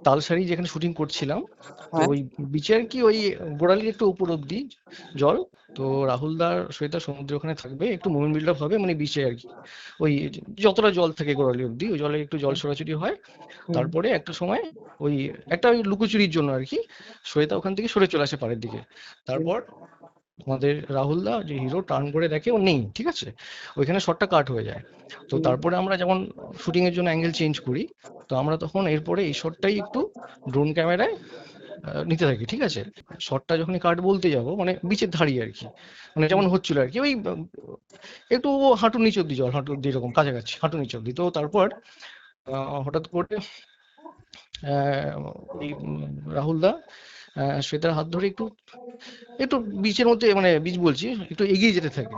তালসারি যেখানে শুটিং করছিলাম, তো হ্যাঁ। ওই বিচে আর কি ওই গোড়ালির একটু উপর অব্দি জল। তো রাহুলদার শ্বেতা সমুদ্রে ওখানে থাকবে, একটু মুভমেন্ট বিল্ড আপ হবে মানে বিচে আর কি। ওই যতটা জল থাকে গোড়ালি অব্দি ওই জলে একটু জল ছড়াছড়ি হয়। হুম। তারপরে একটা সময় ওই একটা ওই লুকোচুরির জন্য আর কি শ্বেতা ওখান থেকে সরে চলে আসে পাড়ের দিকে। তারপর আমাদের রাহুলদা যে হিরো টার্ন করে দেখে ও নেই, ঠিক আছে, ওইখানে শটটা কাট হয়ে যায়। তো তারপরে আমরা যেমন শুটিং এর জন্য অ্যাঙ্গেল চেঞ্জ করি, তো আমরা তখন এরপরে এই শটটাই একটু ড্রোন ক্যামেরায় নিতে থাকি, ঠিক আছে। শটটা যখনই কাট বলতে যাব মানে বিচের ধারি আর কি, মানে যেমন হচ্ছিল আর কি ওই একটু হাঁটুর নিচ অব্দি জল, হাঁটু অব্দি এরকম কাছাকাছি হাঁটু নিচ অব্দি। তো তারপর হঠাৎ করে ওই রাহুলদা শ্বেতার হাত ধরে একটু একটু বিচের মধ্যে মানে বিচ বলছি একটু এগিয়ে যেতে থাকে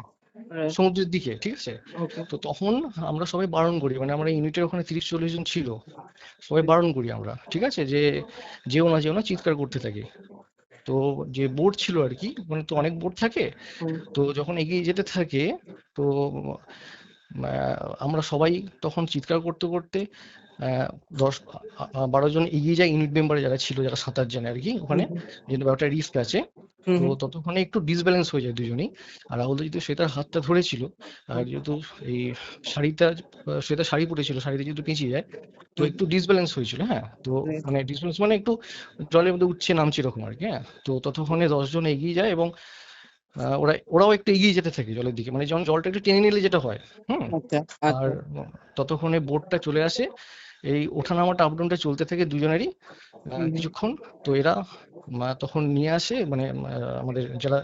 সমুদ্রের দিকে, ঠিক আছে। ওকে। তো তখন আমরা সবাই বারণ করি, মানে আমরা ইউনিটের ওখানে 30-40 জন ছিল, সবাই বারণ করি আমরা, ঠিক আছে, যে যেও না যেও না, চিৎকার করতে থাকি। তো যে বোট ছিল আর কি, মানে তো অনেক বোট থাকে, তো যখন এগিয়ে যেতে থাকে, তো আমরা সবাই তখন চিৎকার করতে করতে 10-12 জন এগিয়ে যায়, ইউনিট মেম্বার যারা ছিল, যারা সাঁতার জানে আর কি ওখানে, যেহেতু ব্যাপারটা রিস্ক আছে। তো ততক্ষণে একটু ডিসব্যালেন্স হয়ে যায় দুজনেই। আর রাহুল যেহেতু শ্বেতার হাতটা ধরেছিল, আর যেহেতু এই শাড়িটা শ্বেতা শাড়ি পরেছিল, শাড়িতে যেহেতু পেঁচিয়ে যায়, তো একটু ডিসব্যালেন্স হয়েছিল, হ্যাঁ। তো মানে ডিসব্যালেন্স মানে একটু জলের মধ্যে উঠছে নামছে এরকম আর কি, হ্যাঁ। তো ততক্ষণে 10 জন এগিয়ে যায় এবং ওরাও একটু এগিয়ে যেতে থাকে জলের দিকে, মানে যেমন জলটা একটু টেনে নিলে যেটা হয়। হুম। আচ্ছা আর আচ্ছা। ততক্ষণে বোটটা চলে আসে, এই ওঠানামাটা আপ ডাউনটা চলতে থাকে দুজনেরই কিছুক্ষণ। তো এরা তখন নিয়ে আসে, মানে আমাদের যারা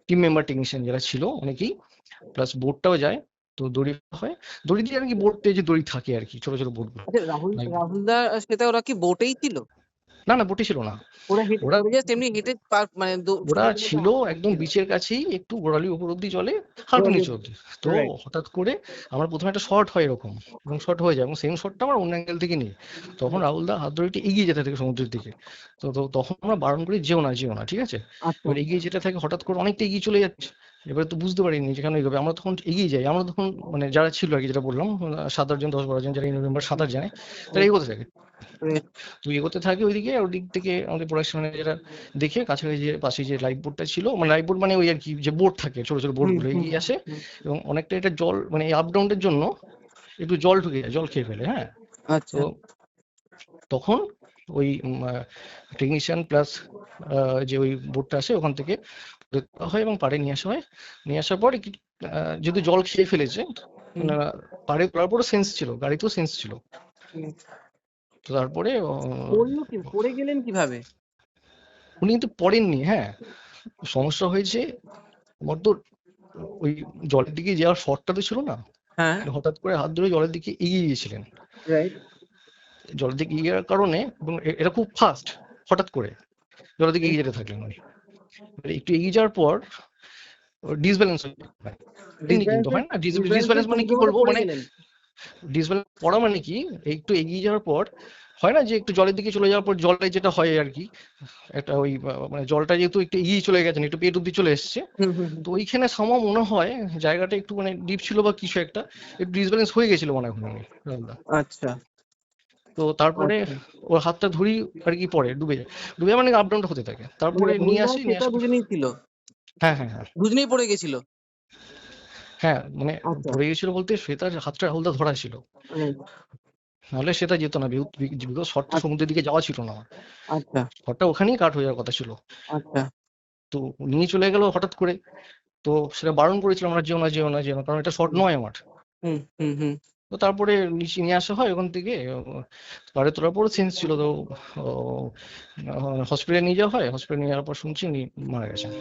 টিম মেম্বার টেকনিশিয়ান যারা ছিল অনেকেই, প্লাস বোটটাও যায়। তো দড়ি হয়, দড়ি দিয়ে আর কি, বোটে যে দড়ি থাকে আর কি, ছোট ছোট বোটগুলো। আচ্ছা, রাহুলদা সাথে ওরা কি বোটেই ছিল? না না, বোটে ছিল না। ওরা হেঁটে, ওরা ওরা জাস্ট এমনি হেঁটে মানে ওরা সমুদ্রের মধ্যে ছিল হাঁটতে একদম ছিল? বিচের কাছেই, একটু গোড়ালি উপর অব্দি জলে, হাঁটু নিচু অব্দি। তো রাইট। হঠাৎ করে আমার প্রথমে একটা শর্ট হয় এরকম, এবং শর্ট হয়ে যায়, এবং সেম শটটা আমার অন্য অ্যাঙ্গেল থেকে নিই। তখন রাহুল দা হাত ধরে একটু এগিয়ে যেতে থাকে সমুদ্রের দিকে। তো তখন আমরা বারণ করি, যেও না যেও না, ঠিক আছে। আচ্ছা। এবার এগিয়ে যেতে থাকে, হঠাৎ করে অনেকটা এগিয়ে চলে যাচ্ছে। এবার তো বুঝতে পারিনি যেখানে এগোবে, আমরা তখন এগিয়ে যাই, আমরা তখন মানে যারা ছিল আর কি, যেটা বললাম 7-8 জন 10-12 জন যারা ইউনিট মেম্বার সাঁতার জানে, তারা এগোতে থাকে। তো এগোতে থাকে ওইদিকে, আর ওদিক থেকে আমাদের প্রোডাকশন ম্যানেজাররা দেখে কাছাকাছি যে পাশে যে লাইফ বোটটা ছিল, মানে লাইফ বোট মানে ওই আর কি যে বোট থাকে ছোট ছোট বোটগুলো, এগিয়ে আসে। এবং অনেকটা এটা জল মানে আপ ডাউনের জন্য একটু জল ঢুকে যায়, জল খেয়ে ফেলে, হ্যাঁ। তো আচ্ছা। তখন ওই টেকনিশিয়ান প্লাস যে ওই বোটটা আসে ওখান থেকে দেওয়া হয় এবং পাড়ে নিয়ে আসা হয়। নিয়ে আসার পর যেহেতু জল খেয়ে ফেলেছে, মানে পাড়ে তোলার পরও সেন্স ছিল, গাড়িতেও সেন্স ছিল। তো তারপরে পড়ে গেলেন কিভাবে? উনি কিন্তু পড়েননি, হ্যাঁ। সমস্যা হয়েছে আমার তো ওই জলের দিকে যাওয়ার শর্টটা তো ছিল না, হ্যাঁ। হঠাৎ করে হাত ধরে জলের দিকে এগিয়ে গিয়েছিলেন। রাইট। জলের দিকে এগিয়ে যাওয়ার কারণে, এবং এটা খুব ফাস্ট, হঠাৎ করে জলের দিকে এগিয়ে যেতে থাকলেন উনি। এবারে একটু এগিয়ে যাওয়ার পর ডিসব্যালেন্স হয়ে যায়। এমনি কিন্তু হয় না, ডিসব্যালেন্স মানে কি সমুদ্রের মধ্যে বলবো, পড়ে মানে গেলেন? ডিসব্যালেন্স পড়া মানে কি, একটু এগিয়ে যাওয়ার পর হয় না যে একটু জলের দিকে চলে যাওয়ার পর জলে যেটা হয় আর কি, একটা ওই মানে জলটা যেহেতু একটু এগিয়ে চলে গেছেন, একটু পেট অব্দি চলে এসছে। তো ওইখানে সামা মনে হয় জায়গাটা একটু মানে ডিপ ছিল বা কিছু একটা, একটু ডিসব্যালেন্স হয়ে গেছিল মনে হয় উনি, রাহুলদা। আচ্ছা তো তারপরে আচ্ছা। ওর হাতটা ধরি আর কি, পরে ডুবে যায়, ডুবে মানে আপ ডাউনটা হতে থাকে, মানে তারপরে নিয়ে রাহুলদা আসি, নিয়ে সেটা আসা। দুজনেই ছিল? হ্যাঁ হ্যাঁ হ্যাঁ। দুজনেই পড়ে গেছিল? হ্যাঁ মানে আচ্ছা। পড়ে গেছিল বলতে শ্বেতার হাতটা রাহুলদা ধরা ছিল, রাইট। নাহলে সেটা যেত না, বিকজ শটটা আচ্ছা সমুদ্রের দিকে যাওয়া ছিল না আমার, আচ্ছা শটটা ওখানেই কাট হয়ে যাওয়ার কথা ছিল। আচ্ছা। তো নিয়ে চলে গেল হঠাৎ করে। তো সেটা বারণ করেছিলাম আমরা, যেও না যেও না যেও না, কারণ এটা শর্ট নয় আমার। হুম হুম হুম। তো তারপরে নিচে নিয়ে আসা হয় ওখান থেকে, পাড়ে তোলার পরও সেন্স ছিল। তো হসপিটালে নিয়ে যাওয়া হয়, হসপিটালে নিয়ে যাওয়ার পর শুনছি উনি মারা গেছেন।